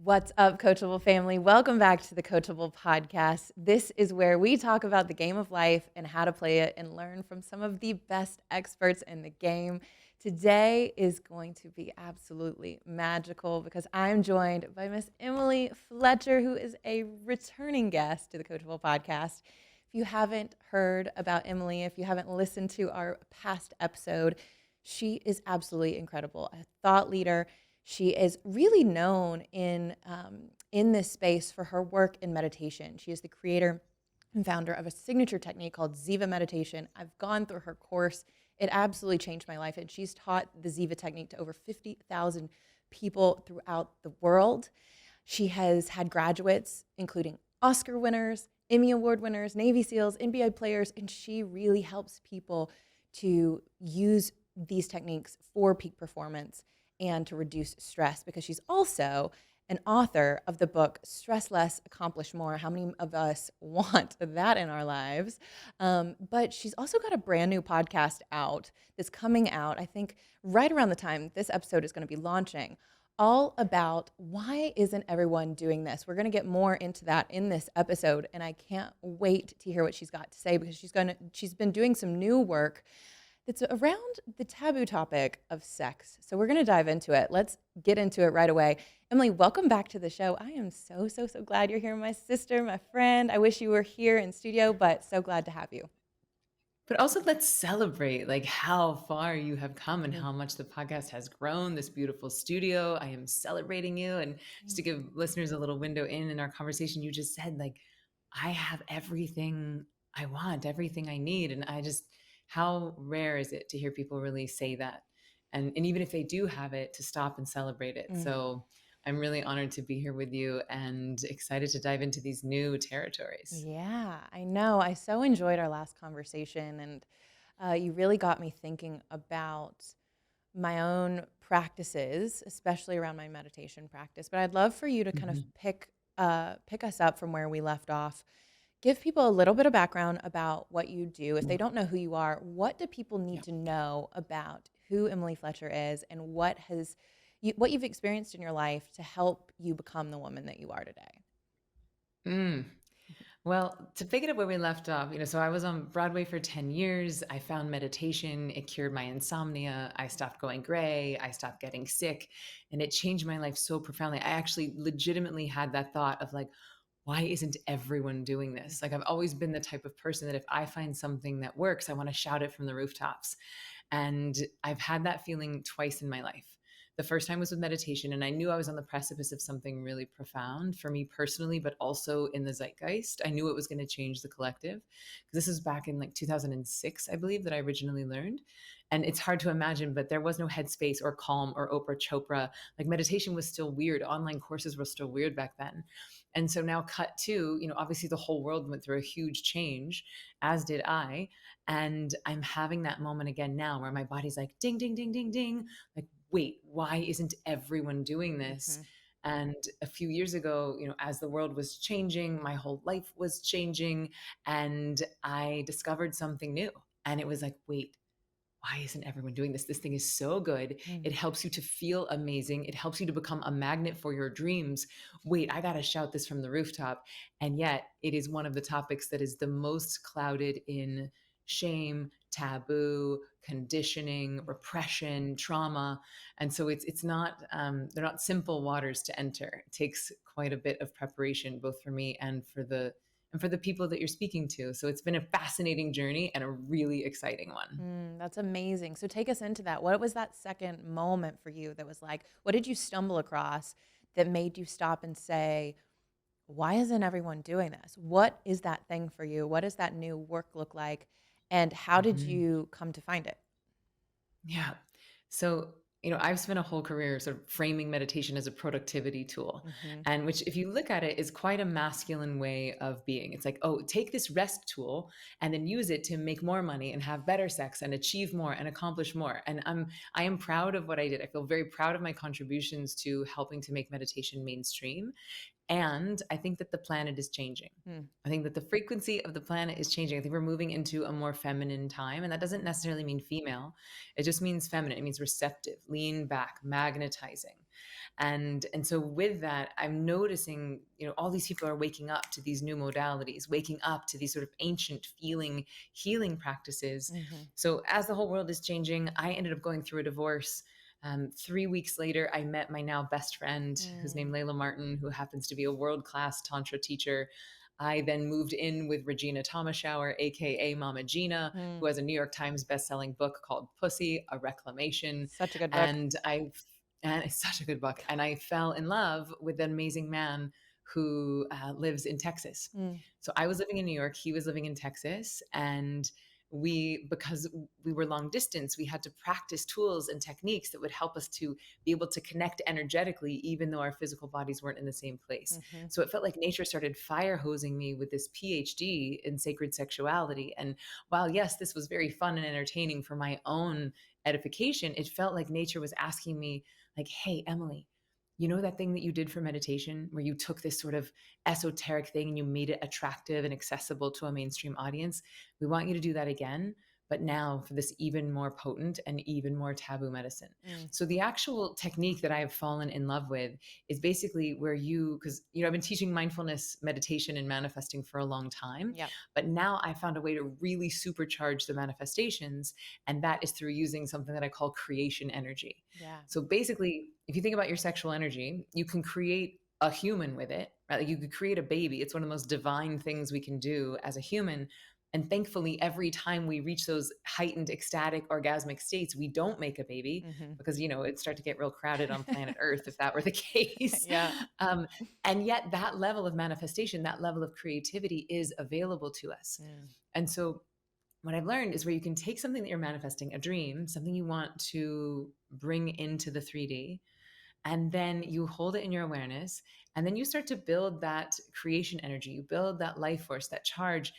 What's up, Coachable family? Welcome back to the Coachable podcast. This is where we talk about the game of life and how to play it and learn from some of the best experts in the game. Today is going to be absolutely magical because I'm joined by Miss Emily Fletcher, who is a returning guest to the Coachable podcast. If you haven't heard about Emily, if you haven't listened to our past episode, she is absolutely incredible, a thought leader. She is really known in this space for her work in meditation. She is the creator and founder of a signature technique called Ziva meditation. I've gone through her course. It absolutely changed my life, and she's taught the Ziva technique to over 50,000 people throughout the world. She has had graduates, including Oscar winners, Emmy Award winners, Navy SEALs, NBA players, and she really helps people to use these techniques for peak performance and to reduce stress, because she's also an author of the book Stress Less, Accomplish More. How many of us want that in our lives? But she's also got a brand new podcast out that's coming out, I think, right around the time this episode is going to be launching, all about why isn't everyone doing this. We're going to get more into that in this episode, and I can't wait to hear what she's got to say, because she's been doing some new work that's around the taboo topic of sex. So we're going to dive into it. Let's get into it right away. Emily, welcome back to the show. I am so glad you're here, my sister, my friend. I wish you were here in studio, but so glad to have you. But also let's celebrate like how far you have come and Mhm. how much the podcast has grown, this beautiful studio. I am celebrating you. And just to Thank you. give listeners a little window in our conversation, you just said like, I have everything I want, everything I need. And I just, how rare is it to hear people really say that? And even if they do have it, to stop and celebrate it. Mm. So I'm really honored to be here with you and excited to dive into these new territories. Yeah, I know. I so enjoyed our last conversation, and you really got me thinking about my own practices, especially around my meditation practice. But I'd love for you to kind of Mhm. pick us up from where we left off. Give people a little bit of background about what you do. If they don't know who you are, what do people need Yeah. to know about who Emily Fletcher is, and what you've experienced in your life to help you become the woman that you are today? Mm. Well, to pick it up where we left off, so I was on Broadway for 10 years. I found meditation. It cured my insomnia. I stopped going gray. I stopped getting sick. And it changed my life so profoundly. I actually legitimately had that thought of like, why isn't everyone doing this? Like, I've always been the type of person that if I find something that works, I want to shout it from the rooftops. And I've had that feeling twice in my life. The first time was with meditation, and I knew I was on the precipice of something really profound for me personally, but also in the zeitgeist. I knew it was going to change the collective. This is back in like 2006, I believe, that I originally learned. And it's hard to imagine, but there was no Headspace or Calm or Oprah Chopra. Like meditation was still weird. Online courses were still weird back then. And so now, cut to, obviously the whole world went through a huge change, as did I. And I'm having that moment again now where my body's like, ding, ding, ding, ding, ding. Like, wait, why isn't everyone doing this? Mm-hmm. And a few years ago, as the world was changing, my whole life was changing, and I discovered something new. And it was like, wait, why isn't everyone doing this? This thing is so good. Mm-hmm. It helps you to feel amazing. It helps you to become a magnet for your dreams. Wait, I got to shout this from the rooftop. And yet, it is one of the topics that is the most clouded in shame, taboo, conditioning, repression, trauma. And so it's not they're not simple waters to enter. It takes quite a bit of preparation, both for me and for the people that you're speaking to. So it's been a fascinating journey and a really exciting one. That's amazing. So take us into that. What was that second moment for you that was like, what did you stumble across that made you stop and say, why isn't everyone doing this? What is that thing for you? What does that new work look like? And how did Mhm. you come to find it? Yeah. So, I've spent a whole career sort of framing meditation as a productivity tool. Mm-hmm. And which, if you look at it, is quite a masculine way of being. It's like, oh, take this rest tool and then use it to make more money and have better sex and achieve more and accomplish more. And I am proud of what I did. I feel very proud of my contributions to helping to make meditation mainstream. And I think that the planet is changing. Mm. I think that the frequency of the planet is changing. I think we're moving into a more feminine time. And that doesn't necessarily mean female, it just means feminine. It means receptive, lean back, magnetizing. And so with that, I'm noticing, all these people are waking up to these new modalities, waking up to these sort of ancient feeling healing practices. Mhm. So as the whole world is changing, I ended up going through a divorce. 3 weeks later, I met my now best friend, who's named Mm. Layla Martin, who happens to be a world-class Tantra teacher. I then moved in with Regina Thomashower, aka Mama Gina, who Mm. has a New York Times best-selling book called Pussy, A Reclamation. Such a good book. And it's such a good book. And I fell in love with an amazing man who lives in Texas. Mm. So I was living in New York, he was living in Texas, and because we were long distance, we had to practice tools and techniques that would help us to be able to connect energetically, even though our physical bodies weren't in the same place. Mhm. So it felt like nature started fire hosing me with this PhD in sacred sexuality. And while, yes, this was very fun and entertaining for my own edification, it felt like nature was asking me, like, hey, Emily, you know that thing that you did for meditation where you took this sort of esoteric thing and you made it attractive and accessible to a mainstream audience? We want you to do that again, but now for this even more potent and even more taboo medicine. Mm. So the actual technique that I have fallen in love with is basically where because I've been teaching mindfulness, meditation, and manifesting for a long time, Yep. but now I found a way to really supercharge the manifestations, and that is through using something that I call creation energy. Yeah. So basically, if you think about your sexual energy, you can create a human with it, right? Like you could create a baby. It's one of the most divine things we can do as a human. And thankfully, every time we reach those heightened, ecstatic, orgasmic states, we don't make a baby Mhm. because, it'd start to get real crowded on planet Earth if that were the case. Yeah. Um, and yet, that level of manifestation, that level of creativity is available to us. Mm. And so, what I've learned is where you can take something that you're manifesting, a dream, something you want to bring into the 3D, and then you hold it in your awareness, and then you start to build that creation energy, you build that life force, that charge,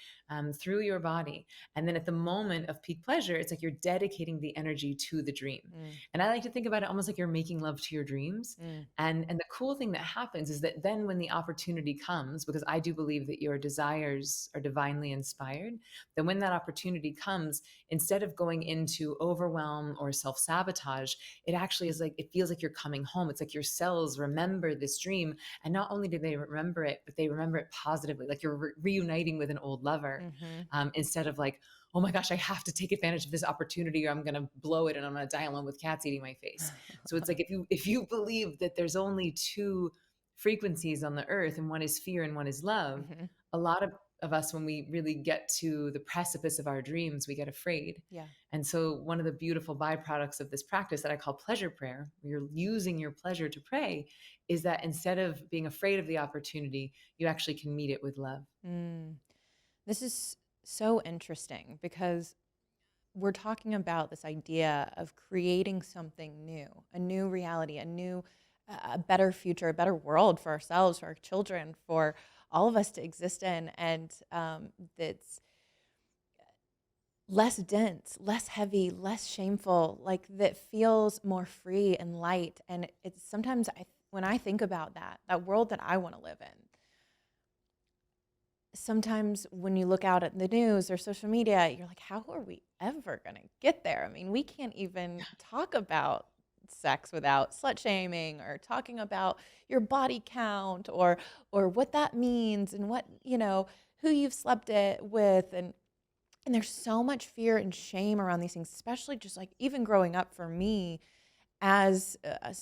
through your body. And then at the moment of peak pleasure, it's like you're dedicating the energy to the dream. Mm. And I like to think about it almost like you're making love to your dreams. Mm. And the cool thing that happens is that then when the opportunity comes, because I do believe that your desires are divinely inspired, then when that opportunity comes, instead of going into overwhelm or self-sabotage, it actually is like, it feels like you're coming home. It's like your cells remember this dream. And not only do they remember it, but they remember it positively, like you're reuniting with an old lover, Mhm. instead of like, oh my gosh, I have to take advantage of this opportunity or I'm going to blow it and I'm going to die alone with cats eating my face. So it's like, if you believe that there's only two frequencies on the earth and one is fear and one is love, Mhm. a lot of us, when we really get to the precipice of our dreams, we get afraid. Yeah. And so one of the beautiful byproducts of this practice that I call pleasure prayer, where you're using your pleasure to pray, is that instead of being afraid of the opportunity, you actually can meet it with love. Mm. This is so interesting because we're talking about this idea of creating something new, a new reality, a better future, a better world for ourselves, for our children, for all of us to exist in, and that's less dense, less heavy, less shameful, like that feels more free and light. And it's sometimes when I think about that world that I want to live in, sometimes when you look out at the news or social media, you're like, how are we ever going to get there? I mean, we can't even talk about sex without slut shaming or talking about your body count or what that means and what, who you've slept it with and there's so much fear and shame around these things, especially just like even growing up for me as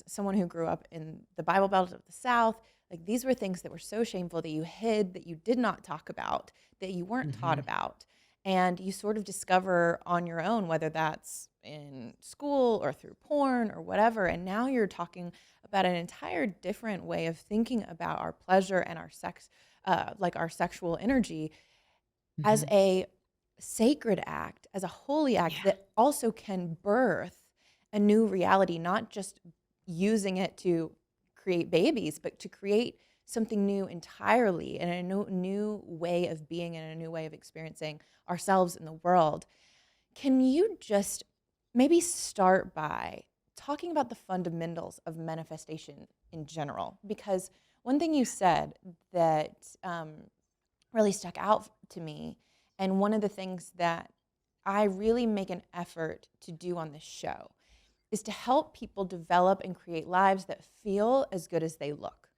someone who grew up in the Bible Belt of the South. Like these were things that were so shameful that you hid, that you did not talk about, that you weren't taught Hmm. about. And you sort of discover on your own, whether that's in school or through porn or whatever. And now you're talking about an entire different way of thinking about our pleasure and our sex, like our sexual energy as Hmm. a sacred act, as a holy act Yeah. that also can birth a new reality, not just using it to create babies, but to create something new entirely and a new way of being and a new way of experiencing ourselves in the world. Can you just maybe start by talking about the fundamentals of manifestation in general? Because one thing you said that really stuck out to me, and one of the things that I really make an effort to do on this show is to help people develop and create lives that feel as good as they look.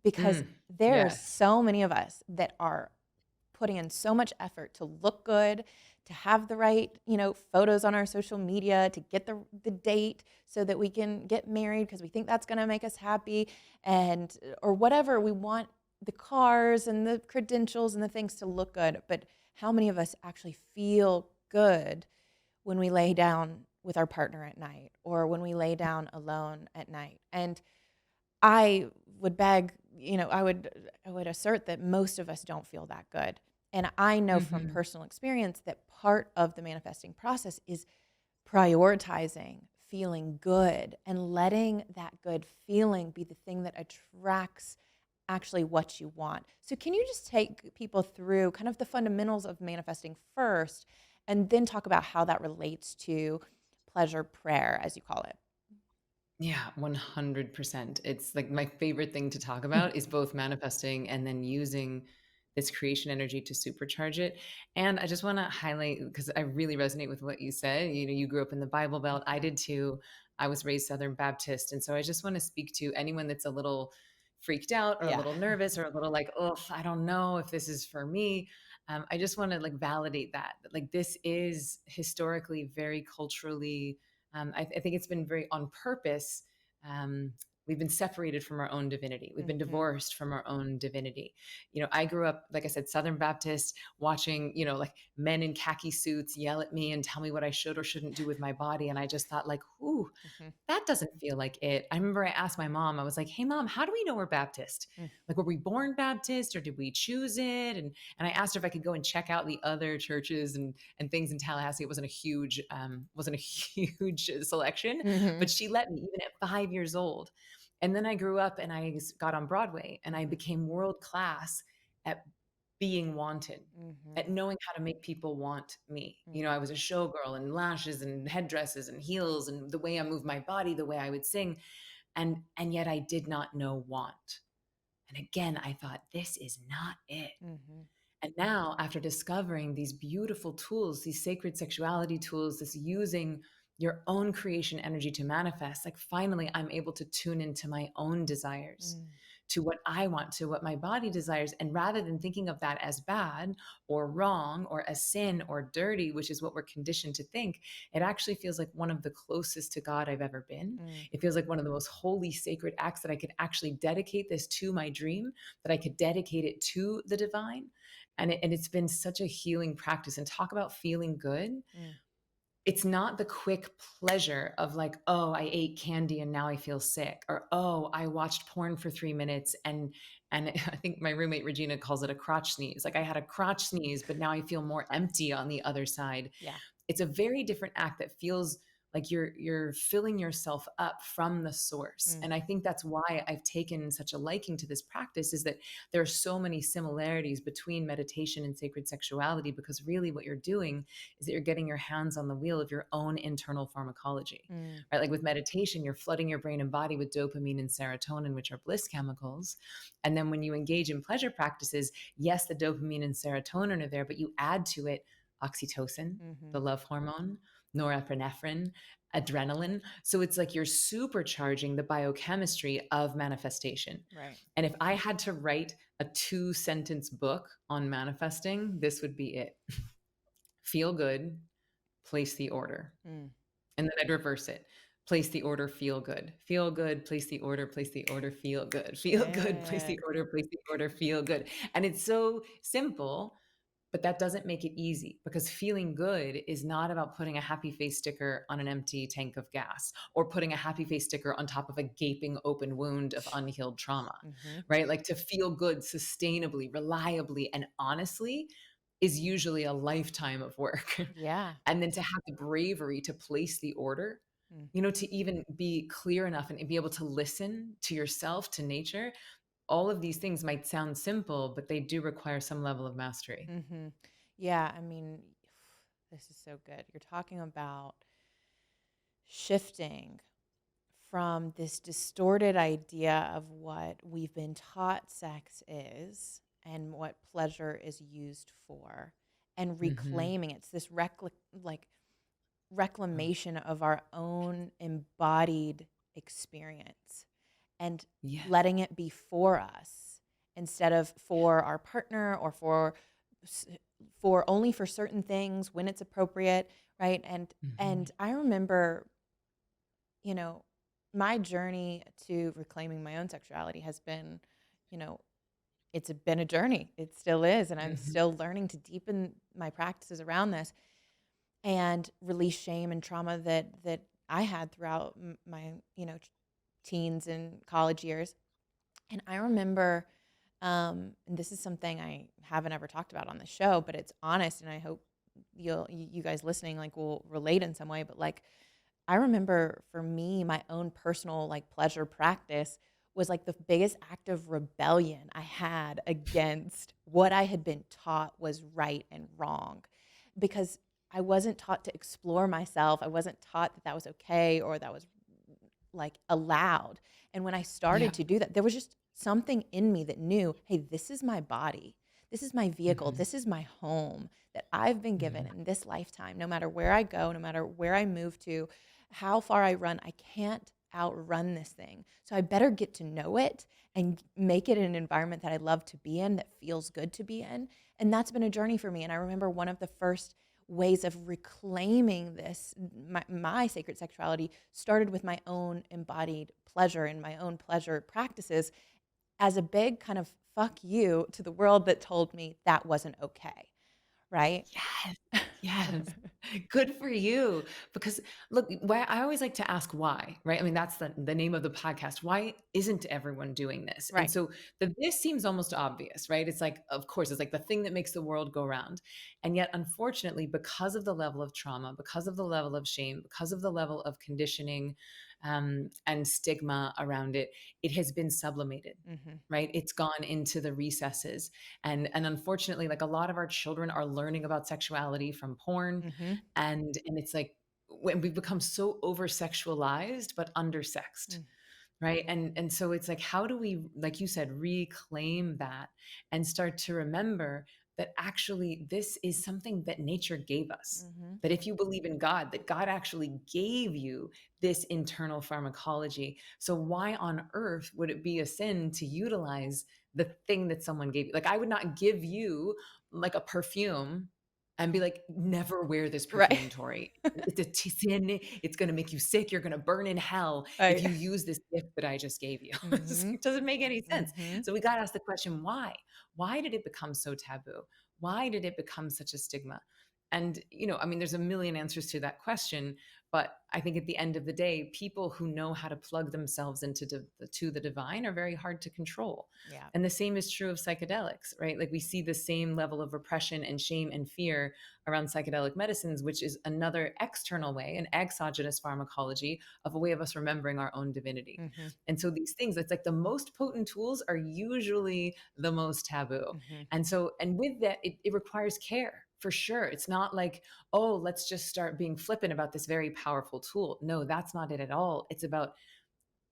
Because Mm, there are yes. so many of us that are putting in so much effort to look good, to have the right, photos on our social media, to get the date so that we can get married because we think that's going to make us happy, and or whatever we want, the cars and the credentials and the things to look good. But how many of us actually feel good when we lay down with our partner at night or when we lay down alone at night? And I would beg, I would assert that most of us don't feel that good. And I know from Hmm. personal experience that part of the manifesting process is prioritizing feeling good and letting that good feeling be the thing that attracts actually what you want. So can you just take people through kind of the fundamentals of manifesting first and then talk about how that relates to pleasure prayer, as you call it? Yeah, 100%. It's like my favorite thing to talk about is both manifesting and then using this creation energy to supercharge it. And I just want to highlight because I really resonate with what you said. You know, you grew up in the Bible Belt. I Mhm. did too. I was raised Southern Baptist. And so I just want to speak to anyone that's a little freaked out or a Yeah. little nervous or a little like, oh, I don't know if this is for me. I just want to like validate that. Like this is historically very culturally I think it's been very on purpose. Um, we've been separated from our own divinity. We've been Mhm. divorced from our own divinity. You know, I grew up, like I said, Southern Baptist, watching, you know, like men in khaki suits yell at me and tell me what I should or shouldn't do with my body. And I just thought, like, ooh, Mhm. that doesn't feel like it. I remember I asked my mom, I was like, hey, mom, how do we know we're Baptist? Mm. Like, were we born Baptist or did we choose it? And I asked her if I could go and check out the other churches and things in Tallahassee. It wasn't a huge selection, but Mhm. she let me even at 5 years old. And then I grew up and got on Broadway and I Mhm. became world class at being wanted, at Mhm. knowing how to make people want me. You know, Mm. I was a showgirl and lashes and headdresses and heels and the way I moved my body, the way I would sing. And yet I did not know want. And again, I thought, this is not it. Mhm. And now, after discovering these beautiful tools, these sacred sexuality tools, this using your own creation energy to manifest, like finally, I'm able to tune into my own desires, Mm. to what I want, to what my body desires. And rather than thinking of that as bad or wrong or a sin or dirty, which is what we're conditioned to think, it actually feels like one of the closest to God I've ever been. Mm. It feels like one of the most holy, sacred acts that I could actually dedicate this to my dream, that I could dedicate it to the divine. And it's been such a healing practice. And talk about feeling good. Mm. It's not the quick pleasure of like, oh, I ate candy and now I feel sick, or oh, I watched porn for 3 minutes and I think my roommate Regina calls it a crotch sneeze. Like I had a crotch sneeze, but now I feel more empty on the other side. Yeah. It's a very different act that feels like you're filling yourself up from the source. Mm. And I think that's why I've taken such a liking to this practice, is that there are so many similarities between meditation and sacred sexuality, because really what you're doing is that you're getting your hands on the wheel of your own internal pharmacology. Mm. Right? Like with meditation, you're flooding your brain and body with dopamine and serotonin, which are bliss chemicals. And then when you engage in pleasure practices, yes, the dopamine and serotonin are there, but you add to it oxytocin, Mhm. the love hormone, norepinephrine, adrenaline. So it's like you're supercharging the biochemistry of manifestation. Right. And if I had to write a 2 sentence book on manifesting, this would be it. Feel good, place the order. Mm. And then I'd reverse it. Place the order, feel good. Feel good, place the order, place the order, feel good. Feel good, place the Good. order, place the order, feel good. And it's so simple, but that doesn't make it easy, because feeling good is not about putting a happy face sticker on an empty tank of gas or putting a happy face sticker on top of a gaping open wound of unhealed trauma, Mhm. right? Like to feel good sustainably, reliably, and honestly is usually a lifetime of work. Yeah. And then to have the bravery to place the order, Mm. you know, to even be clear enough and be able to listen to yourself, to nature. All of these things might sound simple, but they do require some level of mastery. Mhm. Yeah, I mean, this is so good. You're talking about shifting from this distorted idea of what we've been taught sex is and what pleasure is used for, and Mhm. reclaiming it's this like Oh, reclamation of our own embodied experience and yes. letting it be for us instead of for our partner or s- for only for certain things when it's appropriate, right? And Mhm. I remember, you know, my journey to reclaiming my own sexuality has been, you know, it's been a journey. It still is, and I'm Mhm. still learning to deepen my practices around this and release shame and trauma that I had throughout my, teens and college years. And I remember, and this is something I haven't ever talked about on the show, but it's honest, and I hope you guys listening like will relate in some way. But like, I remember for me, my own personal like pleasure practice was like the biggest act of rebellion I had against what I had been taught was right and wrong, because I wasn't taught to explore myself. I wasn't taught that that was okay or that was like allowed. And when I started Yeah. to do that, there was just something in me that knew, hey, this is my body. This is my vehicle. Mhm. This is my home that I've been given Mhm. in this lifetime. No matter where I go, no matter where I move to, how far I run, I can't outrun this thing. So I better get to know it and make it an environment that I love to be in, that feels good to be in. And that's been a journey for me. And I remember one of the first ways of reclaiming this, my sacred sexuality, started with my own embodied pleasure and my own pleasure practices as a big kind of fuck you to the world that told me that wasn't okay, right? Yes. Yes. Good for you. Because look, why I always like to ask why, right? I mean, that's the name of the podcast. Why isn't everyone doing this? And Right. so this seems almost obvious, right? It's like, of course, it's like the thing that makes the world go round. And yet, unfortunately, because of the level of trauma, because of the level of shame, because of the level of conditioning and stigma around it, it has been sublimated. Mhm. Right, it's gone into the recesses, and unfortunately, like a lot of our children are learning about sexuality from porn, Mhm. and it's like when we've become so over sexualized but undersexed, Mm. right? And so it's like, how do we, like you said, reclaim that and start to remember that actually this is something that nature gave us, Mhm. that if you believe in God, that God actually gave you this internal pharmacology. So why on earth would it be a sin to utilize the thing that someone gave you? Like, I would not give you like a perfume and be like, never wear this Right. perfume, Tori. It's a sin. It's going to make you sick. You're going to burn in hell if Right. you use this gift that I just gave you. Mhm. It doesn't make any sense. Mhm. So we got to ask the question, why? Why did it become so taboo? Why did it become such a stigma? And, I mean, there's a million answers to that question. But I think at the end of the day, people who know how to plug themselves into the divine are very hard to control. Yeah. And the same is true of psychedelics, right? Like we see the same level of repression and shame and fear around psychedelic medicines, which is another external way, an exogenous pharmacology of a way of us remembering our own divinity. Mhm. And so these things, it's like the most potent tools are usually the most taboo. Mhm. And with that, it requires care for sure. It's not like, oh, let's just start being flippant about this very powerful tool. No, that's not it at all. It's about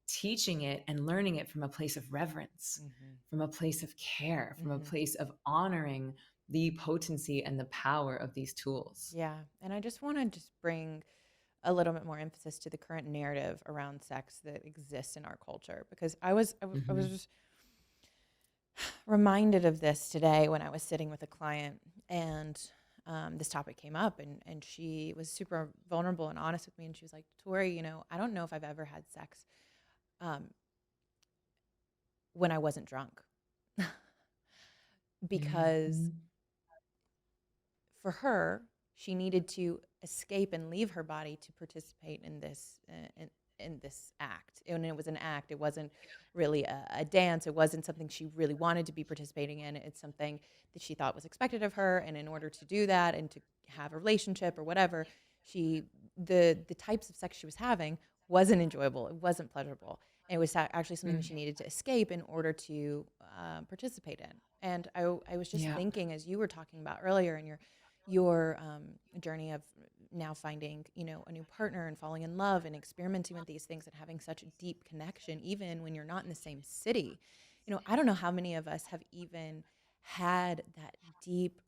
teaching it and learning it from a place of reverence, Mhm. from a place of care, from a Mhm. place of honoring the potency and the power of these tools. Yeah. And I just want to just bring a little bit more emphasis to the current narrative around sex that exists in our culture, because I was Mhm. just reminded of this today when I was sitting with a client, and this topic came up, and she was super vulnerable and honest with me, and she was like, Tori, I don't know if I've ever had sex um, when I wasn't drunk. Because Mhm. for her, she needed to escape and leave her body to participate in this act. And it was an act. It wasn't really a dance. It wasn't something she really wanted to be participating in. It's something that she thought was expected of her. And in order to do that and to have a relationship or whatever, she the types of sex she was having wasn't enjoyable. It wasn't pleasurable. And it was actually something she Mm. needed to escape in order to participate in. And I was just Yeah. thinking, as you were talking about earlier in your journey of now finding, a new partner and falling in love and experimenting with these things and having such a deep connection, even when you're not in the same city. I don't know how many of us have even had that deep,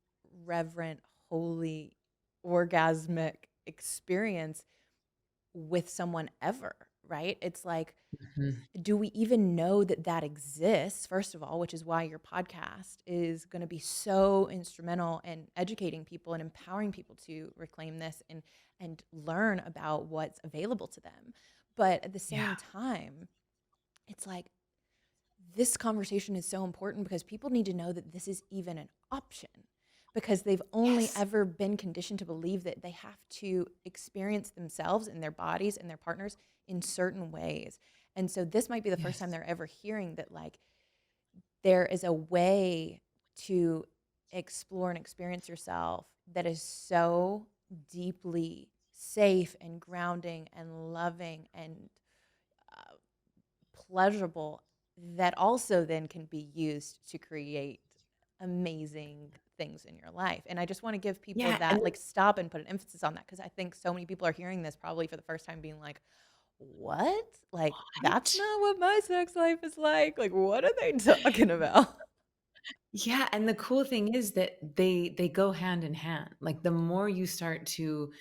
reverent, holy, orgasmic experience with someone ever, right? It's like, Mhm. do we even know that that exists, first of all, which is why your podcast is going to be so instrumental in educating people and empowering people to reclaim this and learn about what's available to them. But at the Yeah. same time, it's like this conversation is so important because people need to know that this is even an option, because they've only Yes. ever been conditioned to believe that they have to experience themselves and their bodies and their partners in certain ways. And so this might be the first time Yes. they're ever hearing that, like, there is a way to explore and experience yourself that is so deeply safe and grounding and loving and uh, pleasurable, that also then can be used to create amazing things in your life. And I just want to give people Yeah. that, And like, stop and put an emphasis on that, because I think so many people are hearing this probably for the first time being like, what? Like, that's right. not what my sex life is like. Like, what are they talking about? Yeah, and the cool thing is that they go hand in hand. Like the more you start to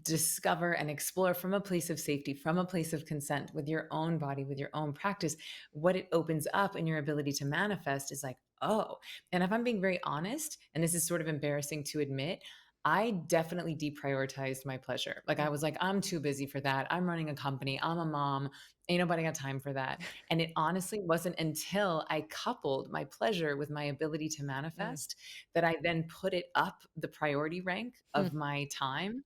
discover and explore from a place of safety, from a place of consent, with your own body, with your own practice, what it opens up in your ability to manifest is like, oh. And if I'm being very honest, and this is sort of embarrassing to admit, I definitely deprioritized my pleasure. Like I Mm, was like, I'm too busy for that. I'm running a company. I'm a mom. Ain't nobody got time for that. And it honestly wasn't until I coupled my pleasure with my ability to mm, manifest that I then put it up the priority rank mm, of my time.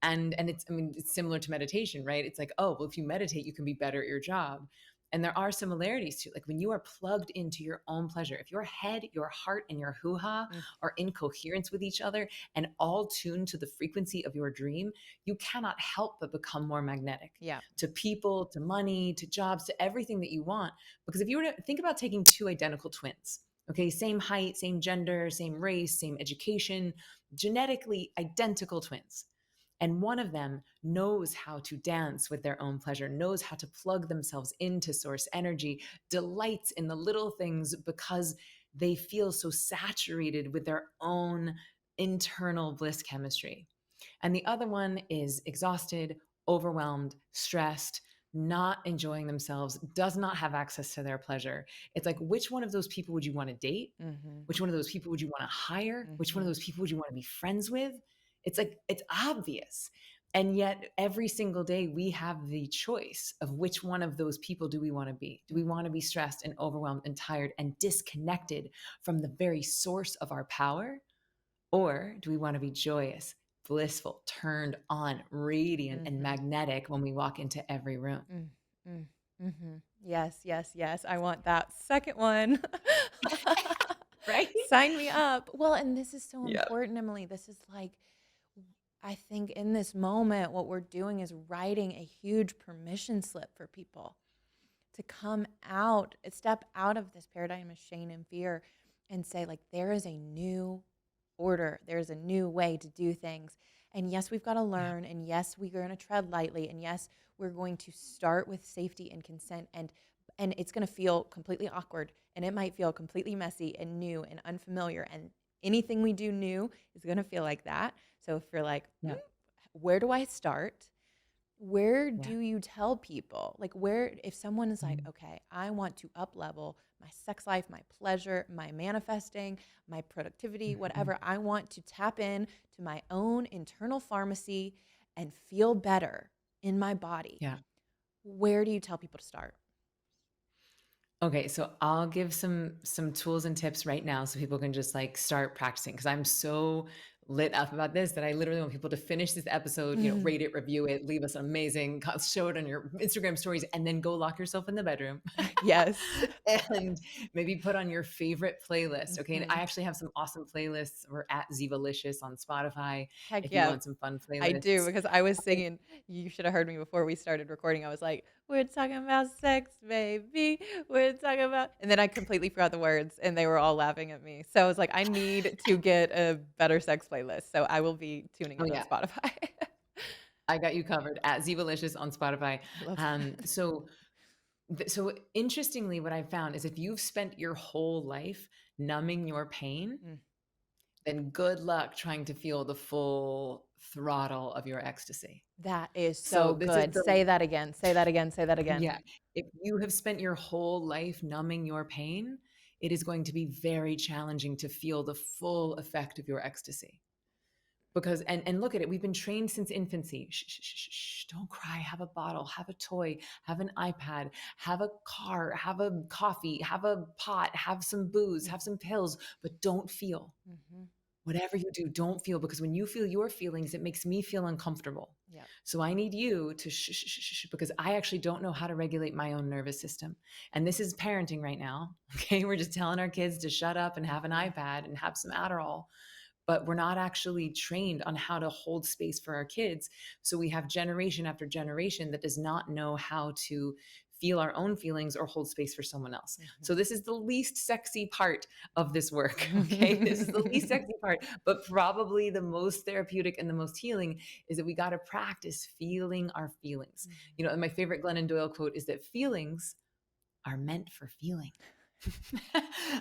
And it's, I mean, it's similar to meditation, right? It's like, oh, well, if you meditate, you can be better at your job. And there are similarities to, like, when you are plugged into your own pleasure, if your head, your heart, and your hoo-ha mm. are in coherence with each other and all tuned to the frequency of your dream, you cannot help but become more magnetic Yeah. to people, to money, to jobs, to everything that you want. Because if you were to think about taking two identical twins, okay, same height, same gender, same race, same education, genetically identical twins, and one of them knows how to dance with their own pleasure, knows how to plug themselves into source energy, delights in the little things because they feel so saturated with their own internal bliss chemistry. And the other one is exhausted, overwhelmed, stressed, not enjoying themselves, does not have access to their pleasure. It's like, which one of those people would you want to date? Mm-hmm. Which one of those people would you want to hire? Which one of Mm-hmm. those people would you want to be friends with? It's like, it's obvious. And yet, every single day, we have the choice of which one of those people do we want to be? Do we want to be stressed and overwhelmed and tired and disconnected from the very source of our power? Or do we want to be joyous, blissful, turned on, radiant, and Mm-hmm. magnetic when we walk into every room? Mm, mm, mhm. Yes, yes, yes. I want that second one. Right? Sign me up. Well, and this is so Yeah. important, Emily. This is like, I think in this moment, what we're doing is writing a huge permission slip for people to come out, step out of this paradigm of shame and fear and say, like, there is a new order. There's a new way to do things. And yes, we've got to Yeah. learn. And yes, we're going to tread lightly. And yes, we're going to start with safety and consent. And it's going to feel completely awkward. And it might feel completely messy and new and unfamiliar. And anything we do new is going to feel like that. So if you're like, Yeah. where do I start? Where Yeah. do you tell people, like, where, if someone is like, Mhm. okay, I want to up level my sex life, my pleasure, my manifesting, my productivity, Mhm. whatever, I want to tap in to my own internal pharmacy and feel better in my body, Yeah. where do you tell people to start? Okay, so I'll give some tools and tips right now so people can just like start practicing because I'm so lit up about this that I literally want people to finish this episode, rate it, review it, leave us an amazing, show it on your Instagram stories, and then go lock yourself in the bedroom Yes. and maybe put on your favorite playlist. Okay, and I Mhm. actually have some awesome playlists. We're at Zivalicious on Spotify Heck if you yeah. want some fun I do, playlists. because I was singing. You should have heard me before we started recording. I was like, "We're talking about sex, baby. We're talking about," and then I completely forgot the words, and they were all laughing at me. So I was like, "I need to get a better sex playlist." So I will be tuning Oh in on yeah, Spotify. I got you covered at Zivalicious on Spotify. I love that. So interestingly, what I found is if you've spent your whole life numbing your pain, Mm, then good luck trying to feel the full throttle of your ecstasy. That is So so this is good. the Say that again. Say that again. Say that again. yeah, if you have spent your whole life numbing your pain, it is going to be very challenging to feel the full effect of your ecstasy. Because and look at it, we've been trained since infancy. Shh, shh, shh, shh, don't cry, have a bottle, have a toy, have an iPad, have a car, have a coffee, have a pot, have some booze, have some pills, but don't feel. Mm-hmm. Whatever you do, don't feel, because when you feel your feelings, it makes me feel uncomfortable. Yep. So I need you to shh, shh, shh, shh, because I actually don't know how to regulate my own nervous system. And this is parenting right now. Okay. We're just telling our kids to shut up and have an iPad and have some Adderall, but we're not actually trained on how to hold space for our kids. So we have generation after generation that does not know how to feel our own feelings or hold space for someone else. So this is the least sexy part of this work. Okay. This is the least sexy part, but probably the most therapeutic and the most healing is that we got to practice feeling our feelings. You know, and my favorite Glennon Doyle quote is that feelings are meant for feeling.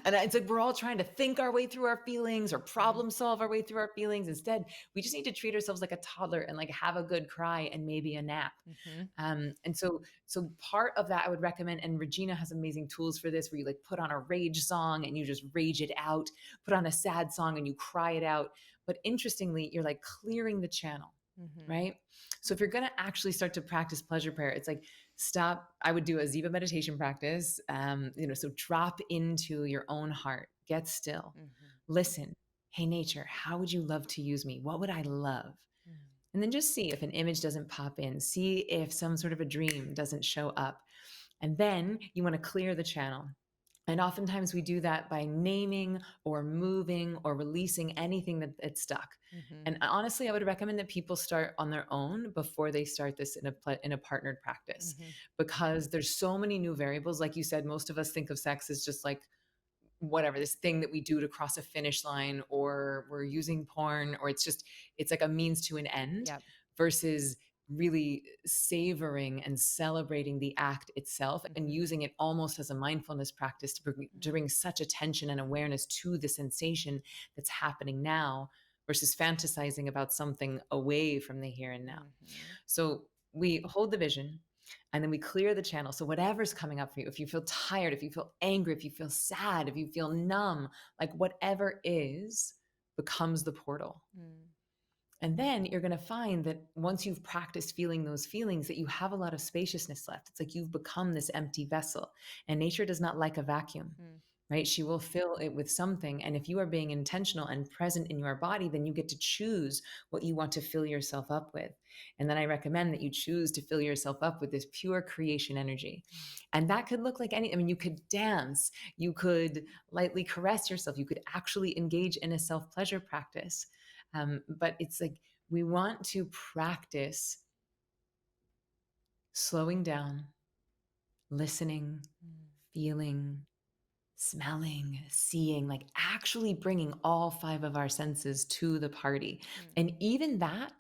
And it's like we're all trying to think our way through our feelings or problem solve our way through our feelings. Instead, we just need to treat ourselves like a toddler and like have a good cry and maybe a nap. And so part of that I would recommend, and Regina has amazing tools for this, where you like put on a rage song and you just rage it out, put on a sad song and you cry it out. But interestingly, you're like clearing the channel. Right. So if you're going to actually start to practice pleasure prayer, it's like stop. I would do a Ziva meditation practice. So drop into your own heart, get still, listen. Hey, nature, how would you love to use me? What would I love? And then just see if an image doesn't pop in, see if some sort of a dream doesn't show up. And then you want to clear the channel. And oftentimes we do that by naming or moving or releasing anything that's stuck. And honestly, I would recommend that people start on their own before they start this in a partnered practice, because there's so many new variables. Like you said, most of us think of sex as just like whatever, this thing that we do to cross a finish line, or we're using porn, or it's like a means to an end, versus really savoring and celebrating the act itself and using it almost as a mindfulness practice to bring such attention and awareness to the sensation that's happening now, versus fantasizing about something away from the here and now. So we hold the vision and then we clear the channel. So whatever's coming up for you, if you feel tired, if you feel angry, if you feel sad, if you feel numb, like whatever is becomes the portal. And then you're going to find that once you've practiced feeling those feelings, that you have a lot of spaciousness left. It's like you've become this empty vessel, and nature does not like a vacuum, right? She will fill it with something. And if you are being intentional and present in your body, then you get to choose what you want to fill yourself up with. And then I recommend that you choose to fill yourself up with this pure creation energy. And that could look like you could dance, you could lightly caress yourself, you could actually engage in a self-pleasure practice. But it's like we want to practice slowing down, listening, feeling, smelling, seeing, like actually bringing all 5 of our senses to the party. And even that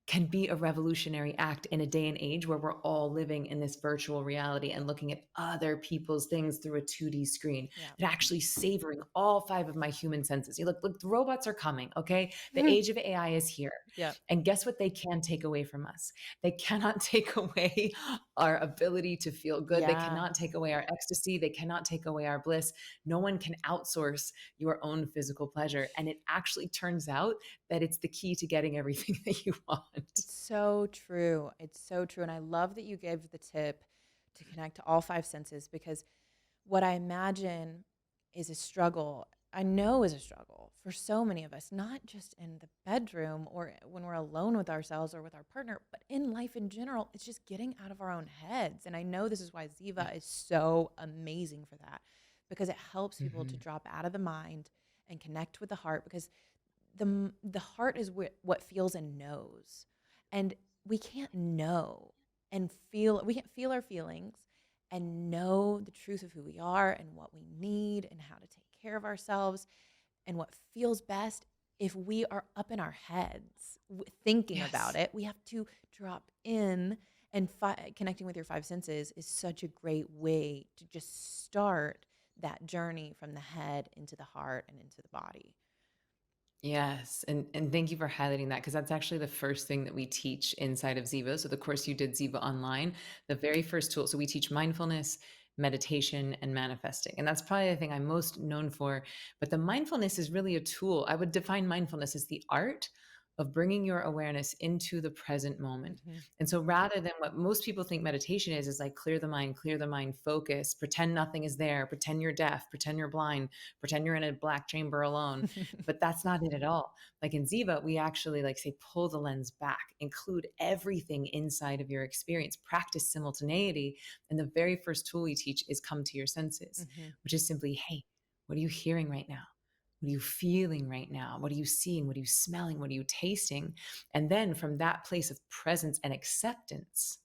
can be a revolutionary act in a day and age where we're all living in this virtual reality and looking at other people's things through a 2D screen, that actually savoring all 5 of my human senses. You look, the robots are coming. Okay. The age of AI is here. And guess what they can take away from us? They cannot take away our ability to feel good. They cannot take away our ecstasy. They cannot take away our bliss. No one can outsource your own physical pleasure. And it actually turns out that it's the key to getting everything that you want. It's so true. It's so true. And I love that you gave the tip to connect to all 5 senses, because what I imagine is a struggle. I know is a struggle for so many of us, not just in the bedroom or when we're alone with ourselves or with our partner, but in life in general. It's just getting out of our own heads. And I know this is why Ziva is so amazing for that, because it helps people to drop out of the mind and connect with the heart, because the heart is what feels and knows. And we can't know and feel, we can't feel our feelings and know the truth of who we are and what we need and how to take care of ourselves and what feels best if we are up in our heads thinking about it. We have to drop in, and connecting with your 5 senses is such a great way to just start that journey from the head into the heart and into the body. Yes, and thank you for highlighting that because that's actually the first thing that we teach inside of Ziva. So the course you did Ziva online, the very first tool. So we teach mindfulness, meditation, and manifesting. And that's probably the thing I'm most known for. But the mindfulness is really a tool. I would define mindfulness as the art of bringing your awareness into the present moment. Mhm. And so rather than what most people think meditation is like clear the mind, focus, pretend nothing is there, pretend you're deaf, pretend you're blind, pretend you're in a black chamber alone, but that's not it at all. Like in Ziva, we actually like say pull the lens back, include everything inside of your experience, practice simultaneity. And the very first tool we teach is come to your senses, Mhm. which is simply, hey, what are you hearing right now? What are you feeling right now? What are you seeing? What are you smelling? What are you tasting? And then from that place of presence and acceptance,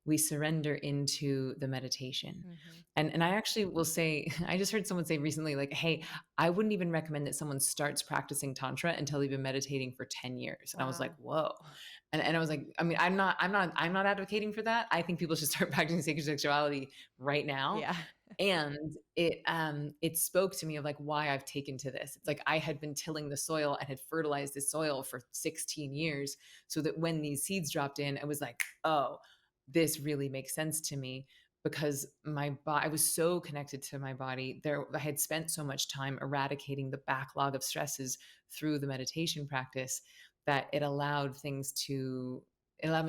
we surrender into the meditation. Mhm. And I actually will say, I just heard someone say recently, like, hey, I wouldn't even recommend that someone starts practicing Tantra until they've been meditating for 10 years. And I was like, Wow. whoa. And I was like, I mean, I'm not advocating for that. I think people should start practicing sacred sexuality right now. Yeah. And it spoke to me of like why I've taken to this. It's like I had been tilling the soil and had fertilized the soil for 16 years so that when these seeds dropped in, I was like, oh, this really makes sense to me because I was so connected to my body. I had spent so much time eradicating the backlog of stresses through the meditation practice that it allowed me to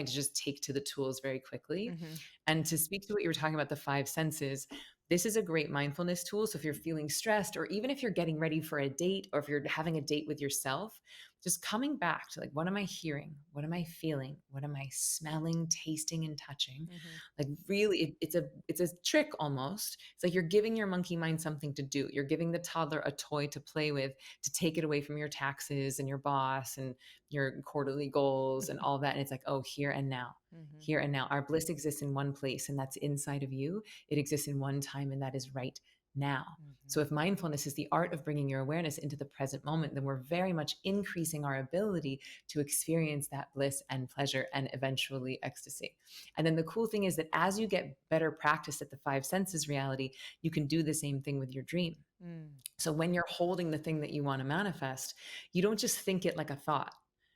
just take to the tools very quickly. Mhm. And to speak to what you were talking about, the five senses, this is a great mindfulness tool. So if you're feeling stressed, or even if you're getting ready for a date, or if you're having a date with yourself, just coming back to like, what am I hearing? What am I feeling? What am I smelling, tasting, and touching? Mhm. Like really, it's a trick almost. It's like you're giving your monkey mind something to do. You're giving the toddler a toy to play with, to take it away from your taxes and your boss and your quarterly goals and all that. And it's like, oh, here and now. Mhm. Here and now. Our bliss exists in one place, and that's inside of you. It exists in one time, and that is right now. Mhm. So, if mindfulness is the art of bringing your awareness into the present moment, then we're very much increasing our ability to experience that bliss and pleasure and eventually ecstasy. And then the cool thing is that as you get better practice at the five senses reality, you can do the same thing with your dream. Mm. So when you're holding the thing that you want to manifest, you don't just think it like a thought,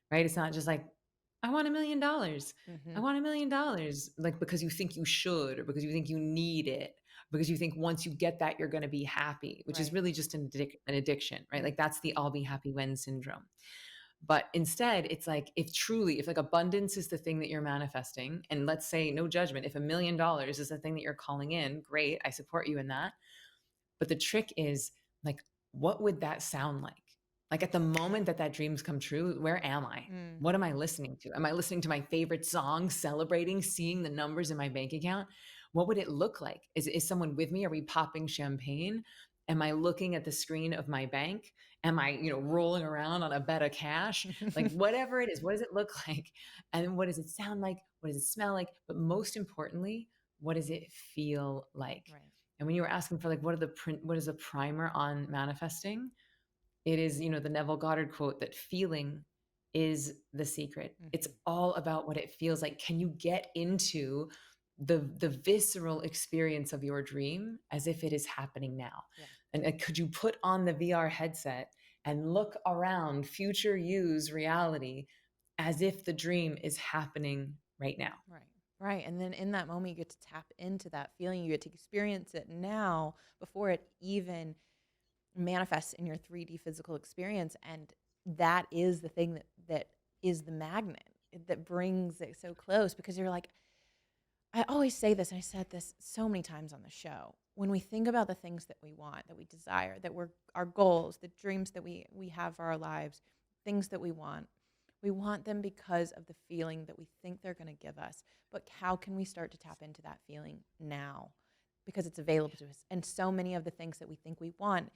right? It's not just like, I want $1 million. I Mhm. want $1 million, like because you think you should, or because you think you need it, because you think once you get that, you're going to be happy, which is Right. really just an addiction, right? Mm. Like that's the I'll be happy when syndrome. But instead, it's like if like abundance is the thing that you're manifesting, and let's say no judgment, if $1 million is the thing that you're calling in, great, I support you in that. But the trick is like, what would that sound like? Like at the moment that that dreams come true, where am I? Mm. What am I listening to? Am I listening to my favorite song, celebrating, seeing the numbers in my bank account? What would it look like? Is someone with me? Are we popping champagne? Am I looking at the screen of my bank? Am I, rolling around on a bed of cash? Like whatever it is, what does it look like? And what does it sound like? What does it smell like? But most importantly, what does it feel like? Right. And when you were asking for like what is a primer on manifesting, it is, the Neville Goddard quote that feeling is the secret. It's Mhm. all about what it feels like. Can you get into the visceral experience of your dream as if it is happening now? Yeah. And could you put on the VR headset and look around future you's reality as if the dream is happening right now? Right. Right. And then in that moment, you get to tap into that feeling. You get to experience it now before it even manifests in your 3D physical experience. And that is the thing that is the magnet that brings it so close, because you're like, I always say this, and I said this so many times on the show. When we think about the things that we want, that we desire, that we're our goals, the dreams that we have for our lives, things that we want them because of the feeling that we think they're going to give us. But how can we start to tap into that feeling now? Because it's available to us. And so many of the things that we think we want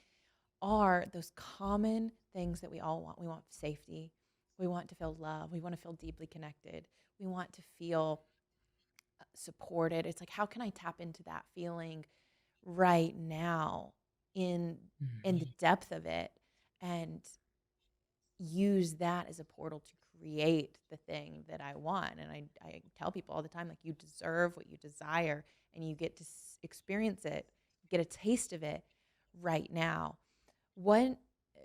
are those common things that we all want. We want safety. We want to feel love. We want to feel deeply connected. We want to feel supported. It's like, how can I tap into that feeling right now in the Mhm. depth of it, and use that as a portal to create the thing that I want? And I tell people all the time, like, you deserve what you desire, and you get to experience it, get a taste of it right now. What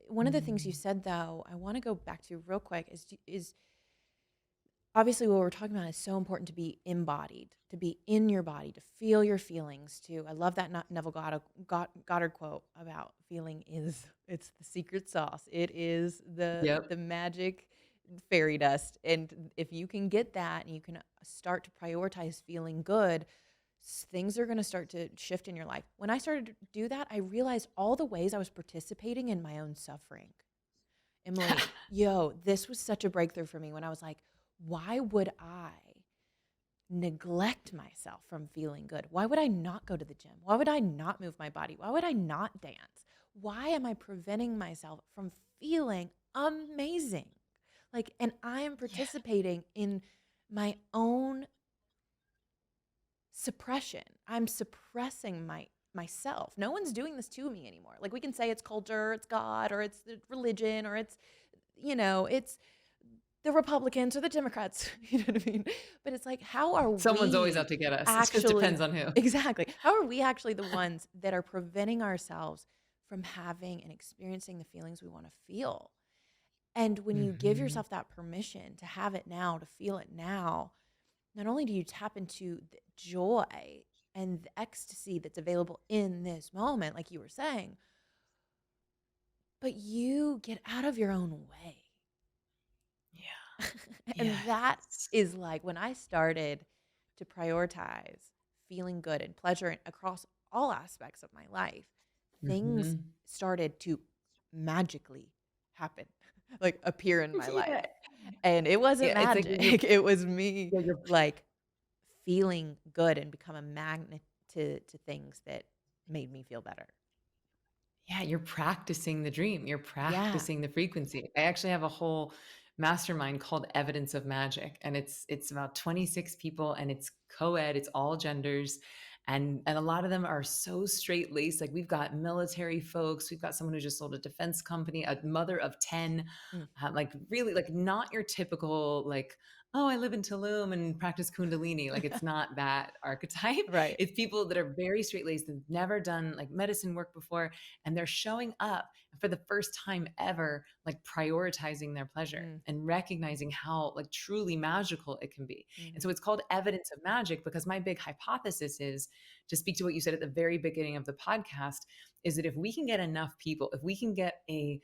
one of the things you Mm. said, though, I want to go back to real quick is obviously what we're talking about is so important to be embodied, to be in your body, to feel your feelings. To I love that Neville Goddard quote about feeling is it's the secret sauce. It is Yep. the magic fairy dust. And if you can get that and you can start to prioritize feeling good, things are going to start to shift in your life. When I started to do that, I realized all the ways I was participating in my own suffering. Emily, yo, this was such a breakthrough for me when I was like, why would I neglect myself from feeling good? Why would I not go to the gym? Why would I not move my body? Why would I not dance? Why am I preventing myself from feeling amazing? Like, and I am Yeah. participating in my own suppression. I'm suppressing myself. No one's doing this to me anymore. Like we can say it's culture, it's God, or it's the religion, or it's it's the Republicans or the Democrats. You know what I mean? But it's like, how are Someone's always we out to get us. It just depends actually on who. exactly? How are we actually the ones that are preventing ourselves from having and experiencing the feelings we want to feel? And when you give Mhm. yourself that permission to have it now, to feel it now, not only do you tap into the joy and the ecstasy that's available in this moment, like you were saying, but you get out of your own way. Yeah. And that Yes. is like when I started to prioritize feeling good and pleasure across all aspects of my life, things Mhm. started to magically happen, like appear in my Yeah. life. And it wasn't Yeah, it's like when you're magic. It was me yeah, you're like feeling good and become a magnet to things that made me feel better. yeah, you're practicing the dream. You're Yeah. practicing the frequency. I actually have a whole mastermind called Evidence of Magic, and it's about 26 people, and it's co-ed, it's all genders. And a lot of them are so straight laced. Like we've got military folks, we've got someone who just sold a defense company, a mother of 10, Mm. like really like not your typical like, oh, I live in Tulum and practice Kundalini. Like it's not that archetype. Right. It's people that are very straight laced and never done like medicine work before, and they're showing up for the first time ever, like prioritizing their pleasure Mm. and recognizing how like truly magical it can be. And so Mhm. it's called evidence of magic because my big hypothesis is, to speak to what you said at the very beginning of the podcast, is that if we can get enough people, if we can get a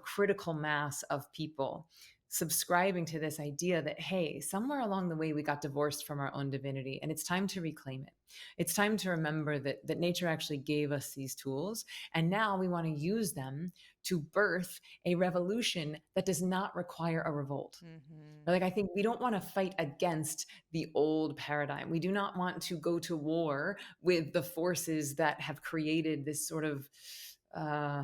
critical mass of people subscribing to this idea that, hey, somewhere along the way we got divorced from our own divinity and it's time to reclaim it. It's time to remember that nature actually gave us these tools, and now we want to use them to birth a revolution that does not require a revolt. Mhm. Like, I think we don't want to fight against the old paradigm. We do not want to go to war with the forces that have created this sort of uh,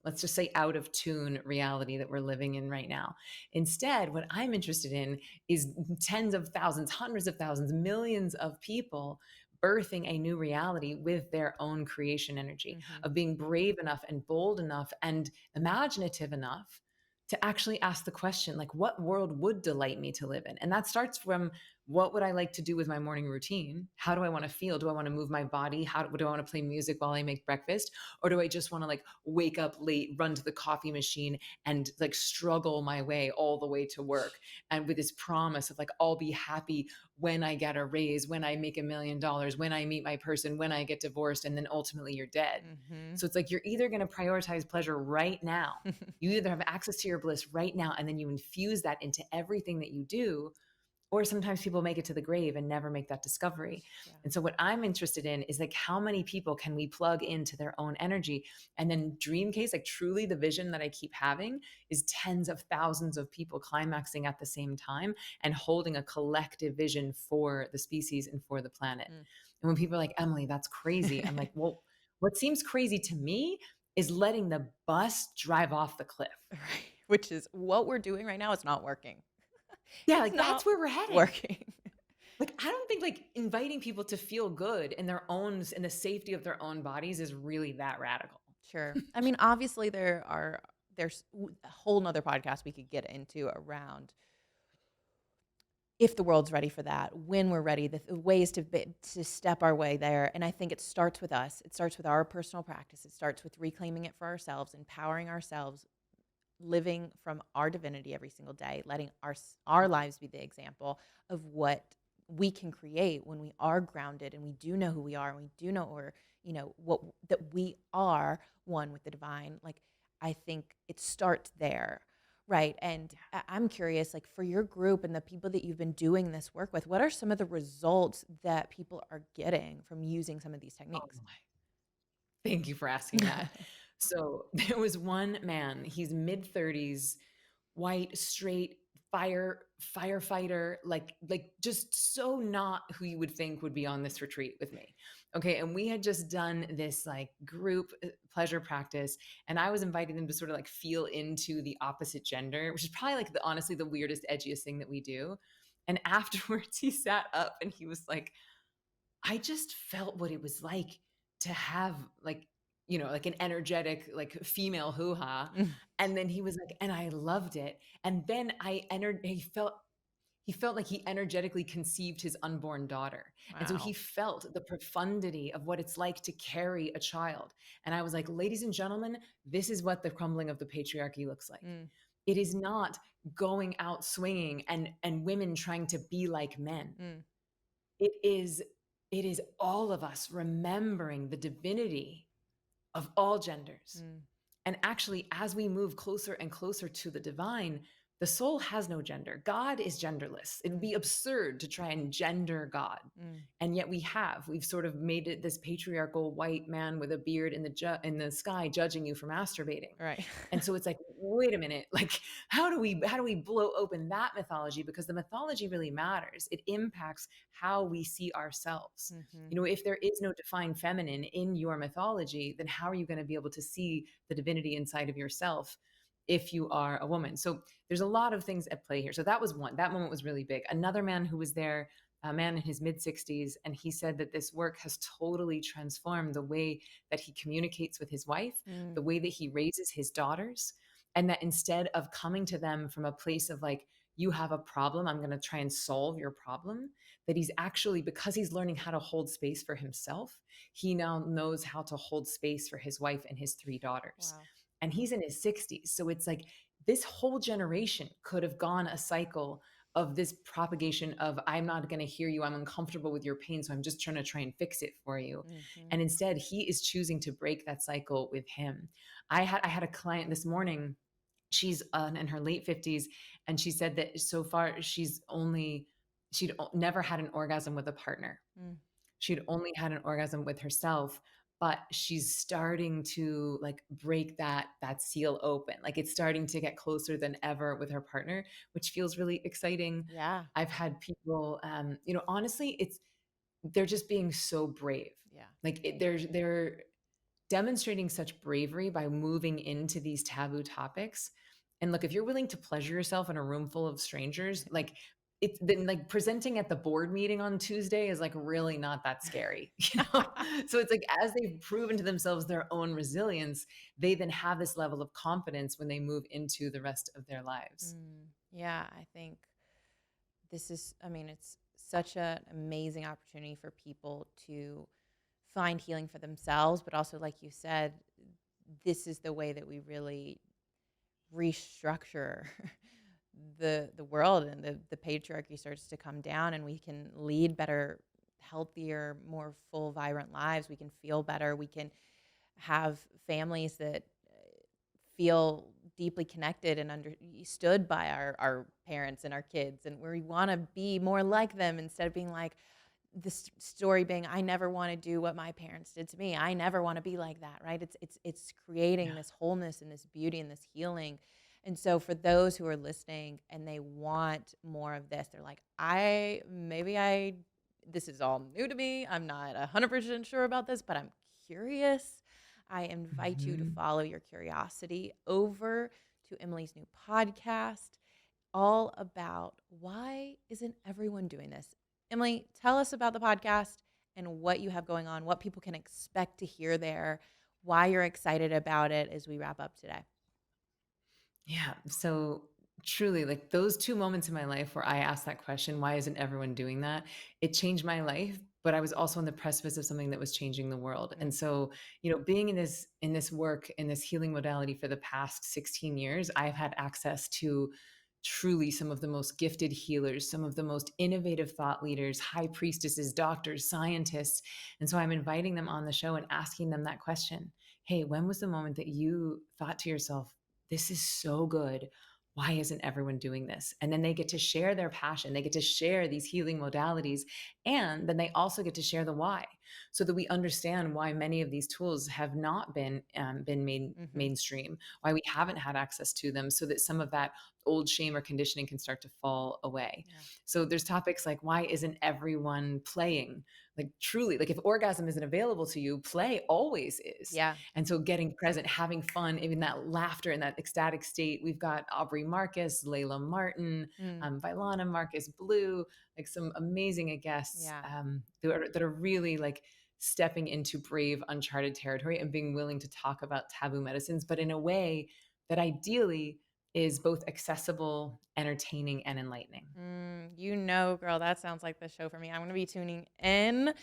let's just say out of tune reality that we're living in right now. Instead, what I'm interested in is tens of thousands, hundreds of thousands, millions of people birthing a new reality with their own creation energy, Mhm. of being brave enough and bold enough and imaginative enough to actually ask the question, like, what world would delight me to live in? And that starts from, what would I like to do with my morning routine? How do I want to feel? Do I want to move my body? How do I want to play music while I make breakfast? Or do I just want to like wake up late, run to the coffee machine and like struggle my way all the way to work? And with this promise of like, I'll be happy when I get a raise, when I make $1 million, when I meet my person, when I get divorced, and then ultimately you're dead. Mhm. So it's like you're either going to prioritize pleasure right now. You either have access to your bliss right now and then you infuse that into everything that you do, or sometimes people make it to the grave and never make that discovery. Yeah. And so what I'm interested in is like, how many people can we plug into their own energy? And then dream case, like truly the vision that I keep having is tens of thousands of people climaxing at the same time and holding a collective vision for the species and for the planet. Mm. And when people are like, Emily, that's crazy, I'm like, well, what seems crazy to me is letting the bus drive off the cliff. Right. Which is what we're doing right now. It's not working. Yeah, It's like that's not where we're heading. working. Like, I don't think like inviting people to feel good in their own, in the safety of their own bodies is really that radical. Sure. I mean, obviously there's a whole nother podcast we could get into around if the world's ready for that, when we're ready, the ways to step our way there. And I think it starts with us. It starts with our personal practice. It starts with reclaiming it for ourselves, empowering ourselves, living from our divinity every single day, letting our lives be the example of what we can create when we are grounded and we do know who we are and we do know or what that we are one with the divine. Like, I think it starts there. Right. And I'm curious, like, for your group and the people that you've been doing this work with, what are some of the results that people are getting from using some of these Oh techniques? my. Thank you for asking that. So there was one man, he's mid-30s, white, straight, firefighter, like just so not who you would think would be on this retreat with me. Okay, and we had just done this like group pleasure practice, and I was inviting them to sort of like feel into the opposite gender, which is probably like honestly the weirdest, edgiest thing that we do. And afterwards, he sat up and he was like, I just felt what it was like to have like, like an energetic, like female hoo-ha. And then he was like, and I loved it. And then he felt like he energetically conceived his unborn daughter. And so he Wow. felt the profundity of what it's like to carry a child. And I was like, ladies and gentlemen, this is what the crumbling of the patriarchy looks like. Mm, It is not going out swinging and women trying to be like men. mm, It is it is all of us remembering the divinity of all genders. mm, And actually, as we move closer and closer to the divine, the soul has no gender. God is genderless. It would mm, be absurd to try and gender God. mm. And yet we've sort of made it this patriarchal white man with a beard in the sky judging you for masturbating. Right. And so it's like, wait a minute, like how do we blow open that mythology? Because the mythology really matters. It impacts how we see ourselves. Hmm. If there is no defined feminine in your mythology, then how are you going to be able to see the divinity inside of yourself if you are a woman? So there's a lot of things at play here. So that was one. That moment was really big. Another man who was there, a man in his mid 60s, and he said that this work has totally transformed the way that he communicates with his wife, the Mm, way that he raises his daughters, and that instead of coming to them from a place of like, you have a problem, I'm going to try and solve your problem, that he's actually, because he's learning how to hold space for himself, he now knows how to hold space for his wife and his three daughters. wow. And he's in his 60s. So it's like this whole generation could have gone a cycle of this propagation of, I'm not going to hear you, I'm uncomfortable with your pain, so I'm just try and fix it for you. Hmm. And instead he is choosing to break that cycle with him. I had a client this morning, she's in her late 50s, and she said that so far she'd never had an orgasm with a partner. Mm, She'd only had an orgasm with herself, but she's starting to like break that seal open. Like it's starting to get closer than ever with her partner, which feels really exciting. yeah. I've had people, honestly, they're just being so brave. Yeah. Like they're demonstrating such bravery by moving into these taboo topics. And look, if you're willing to pleasure yourself in a room full of strangers, like it's then like presenting at the board meeting on Tuesday is like really not that scary, So it's like as they've proven to themselves their own resilience, they then have this level of confidence when they move into the rest of their lives. Yeah, I think I mean, it's such an amazing opportunity for people to find healing for themselves, but also, like you said, this is the way that we really restructure the world, and the patriarchy starts to come down, and we can lead better, healthier, more full, vibrant lives. We can feel better. We can have families that feel deeply connected and understood by our parents and our kids, and where we want to be more like them instead of being like this story being, I never want to do what my parents did to me, I never want to be like that, right? It's creating Yeah. this wholeness and this beauty and this healing. And so for those who are listening and they want more of this, they're like, I this is all new to me, I'm not 100% sure about this, but I'm curious. I invite you to Mhm. follow your curiosity over to Emily's new podcast, all about why isn't everyone doing this? Emily, tell us about the podcast and what you have going on, what people can expect to hear there, why you're excited about it as we wrap up today. Yeah. So truly, like those 2 moments in my life where I asked that question, "Why isn't everyone doing that?" It changed my life, but I was also on the precipice of something that was changing the world. And Mm, so, being in this work, in this healing modality for the past 16 years, I've had access to truly some of the most gifted healers, some of the most innovative thought leaders, high priestesses, doctors, scientists. And so I'm inviting them on the show and asking them that question. Hey, when was the moment that you thought to yourself, this is so good? Why isn't everyone doing this? And then they get to share their passion. They get to share these healing modalities. And then they also get to share the why, so that we understand why many of these tools have not been made mhm. mainstream, why we haven't had access to them, so that some of that old shame or conditioning can start to fall away. Yeah. So there's topics like, why isn't everyone playing? Like, truly, like if orgasm isn't available to you, play always is. Yeah. And so getting present, having fun, even that laughter and that ecstatic state. We've got Aubrey Marcus, Layla Martin, Mm, Vylana Marcus Blue, like some amazing guests yeah. that are really like stepping into brave, uncharted territory and being willing to talk about taboo medicines, but in a way that ideally is both accessible, entertaining, and enlightening. Girl, that sounds like the show for me. I'm going to be tuning in.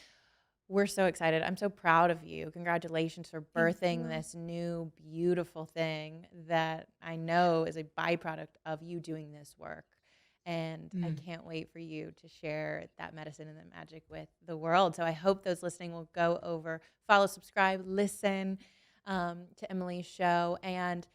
We're so excited. I'm so proud of you. Congratulations for Thank birthing you. this new, beautiful thing that I know is a byproduct of you doing this work. And I Mm. can't wait for you to share that medicine and the magic with the world. So I hope those listening will go over, follow, subscribe, listen to Emily's show. And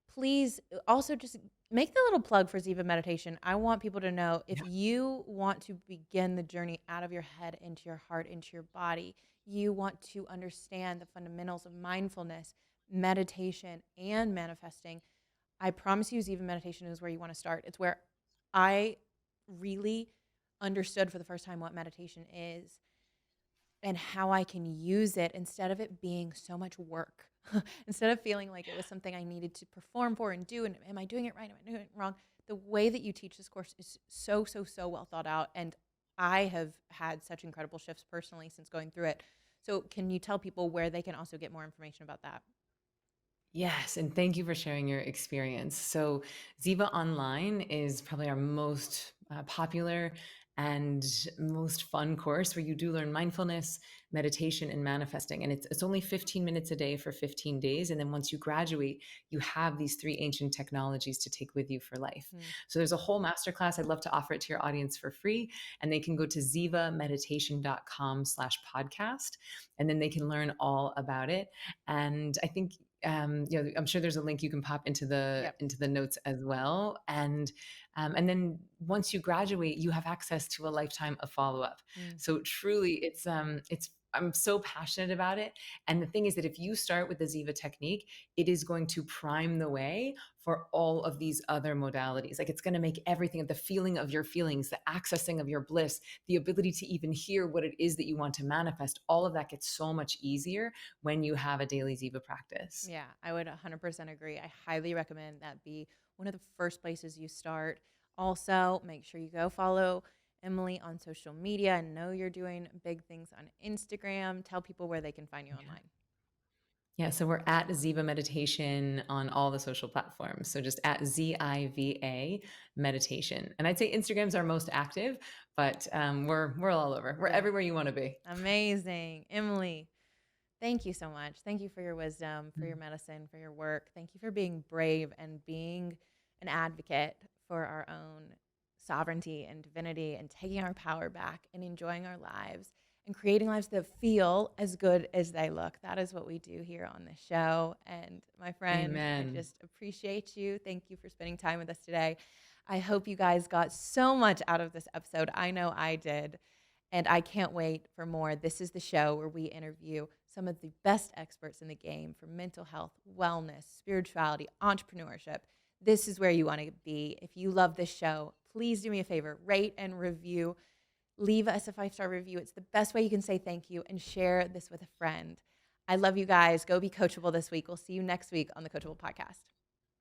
please also just make the little plug for Ziva meditation. I want people to know if Yeah. you want to begin the journey out of your head into your heart, into your body, you want to understand the fundamentals of mindfulness, meditation, and manifesting. I promise you, Ziva meditation is where you want to start. It's where I really understood for the first time what meditation is and how I can use it instead of it being so much work. Instead of feeling like it was something I needed to perform for and do, and am I doing it right? Am I doing it wrong? The way that you teach this course is so, so, so well thought out. And I have had such incredible shifts personally since going through it. So, can you tell people where they can also get more information about that? Yes, and thank you for sharing your experience. So, Ziva Online is probably our most popular and most fun course, where you do learn mindfulness, meditation, and manifesting. And it's only 15 minutes a day for 15 days. And then once you graduate, you have these 3 ancient technologies to take with you for life. Mm. So there's a whole masterclass. I'd love to offer it to your audience for free. And they can go to zivameditation.com/podcast, and then they can learn all about it. And I think I'm sure there's a link you can pop into the Yep. into the notes as well. And then once you graduate, you have access to a lifetime of follow up. Mm. So truly, it's I'm so passionate about it. And the thing is that if you start with the Ziva technique, it is going to prime the way for all of these other modalities. Like, it's going to make everything, the feeling of your feelings, the accessing of your bliss, the ability to even hear what it is that you want to manifest, all of that gets so much easier when you have a daily Ziva practice. Yeah, I would 100% agree. I highly recommend that be one of the first places you start. Also, make sure you go follow Emily on social media. I know you're doing big things on Instagram. Tell people where they can find you Yeah. online. Yeah, so we're at Ziva Meditation on all the social platforms. So just at ZIVA Meditation. And I'd say Instagram's our most active, but we're all over. We're Yeah, everywhere you want to be. amazing. Emily, thank you so much. Thank you for your wisdom, for your Mm. medicine, for your work. Thank you for being brave and being an advocate for our own sovereignty and divinity and taking our power back and enjoying our lives and creating lives that feel as good as they look. That is what we do here on the show. And my friend, I Amen. just appreciate you. Thank you for spending time with us today. I hope you guys got so much out of this episode. I know I did. And I can't wait for more. This is the show where we interview some of the best experts in the game for mental health, wellness, spirituality, entrepreneurship. This is where you want to be. If you love this show, please do me a favor, rate and review. Leave us a 5-star review. It's the best way you can say thank you, and share this with a friend. I love you guys. Go be coachable this week. We'll see you next week on the Coachable Podcast.